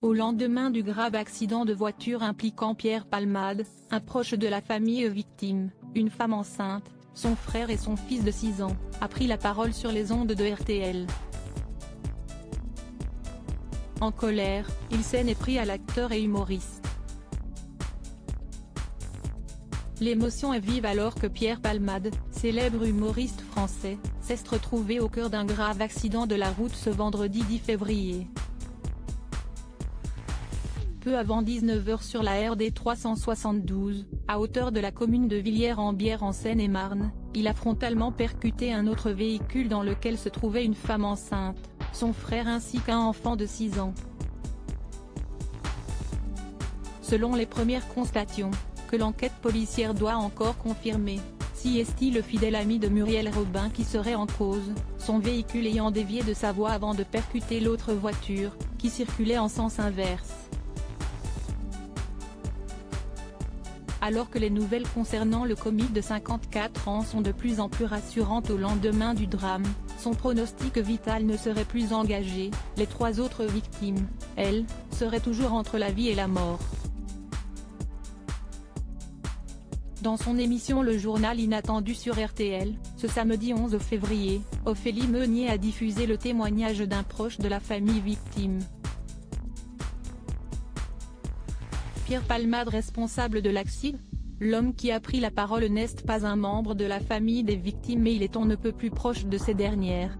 Au lendemain du grave accident de voiture impliquant Pierre Palmade, un proche de la famille victime, une femme enceinte, son frère et son fils de 6 ans, a pris la parole sur les ondes de RTL. En colère, il s'en est pris à l'acteur et humoriste. L'émotion est vive alors que Pierre Palmade, célèbre humoriste français, s'est retrouvé au cœur d'un grave accident de la route ce vendredi 10 février. Peu avant 19 h sur la RD 372, à hauteur de la commune de Villiers-en-Bière en Seine-et-Marne, il a frontalement percuté un autre véhicule dans lequel se trouvait une femme enceinte, son frère ainsi qu'un enfant de 6 ans. Selon les premières constatations, que l'enquête policière doit encore confirmer, c'est le fidèle ami de Muriel Robin qui serait en cause, son véhicule ayant dévié de sa voie avant de percuter l'autre voiture, qui circulait en sens inverse. Alors que les nouvelles concernant le comique de 54 ans sont de plus en plus rassurantes au lendemain du drame, son pronostic vital ne serait plus engagé, les 3 autres victimes, elles, seraient toujours entre la vie et la mort. Dans son émission Le Journal Inattendu sur RTL, ce samedi 11 février, Ophélie Meunier a diffusé le témoignage d'un proche de la famille victime. Pierre Palmade, responsable de l'accident? L'homme qui a pris la parole n'est pas un membre de la famille des victimes mais il est on ne peut plus proche de ces dernières.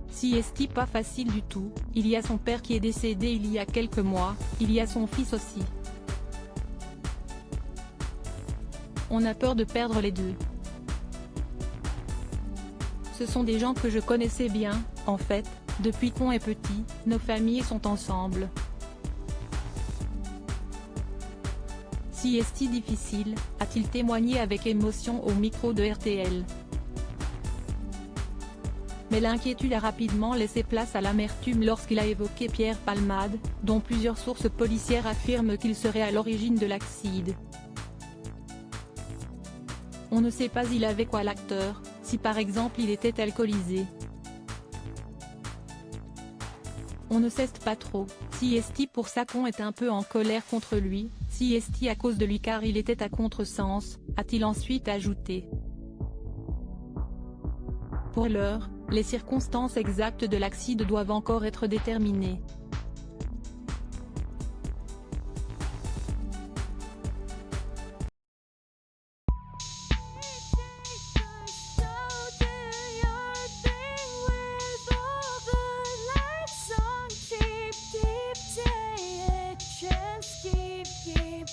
C'est pas facile du tout, il y a son père qui est décédé il y a quelques mois, il y a son fils aussi. On a peur de perdre les deux. Ce sont des gens que je connaissais bien, en fait, depuis qu'on est petit, nos familles sont ensemble. C'est difficile, a-t-il témoigné avec émotion au micro de RTL. Mais l'inquiétude a rapidement laissé place à l'amertume lorsqu'il a évoqué Pierre Palmade, dont plusieurs sources policières affirment qu'il serait à l'origine de l'accident. On ne sait pas il avait quoi l'acteur, si par exemple il était alcoolisé. On ne sait pas trop, c'est pour ça qu'on est un peu en colère contre lui, c'est à cause de lui car il était à contresens, a-t-il ensuite ajouté. Pour l'heure, les circonstances exactes de l'accident doivent encore être déterminées. Keep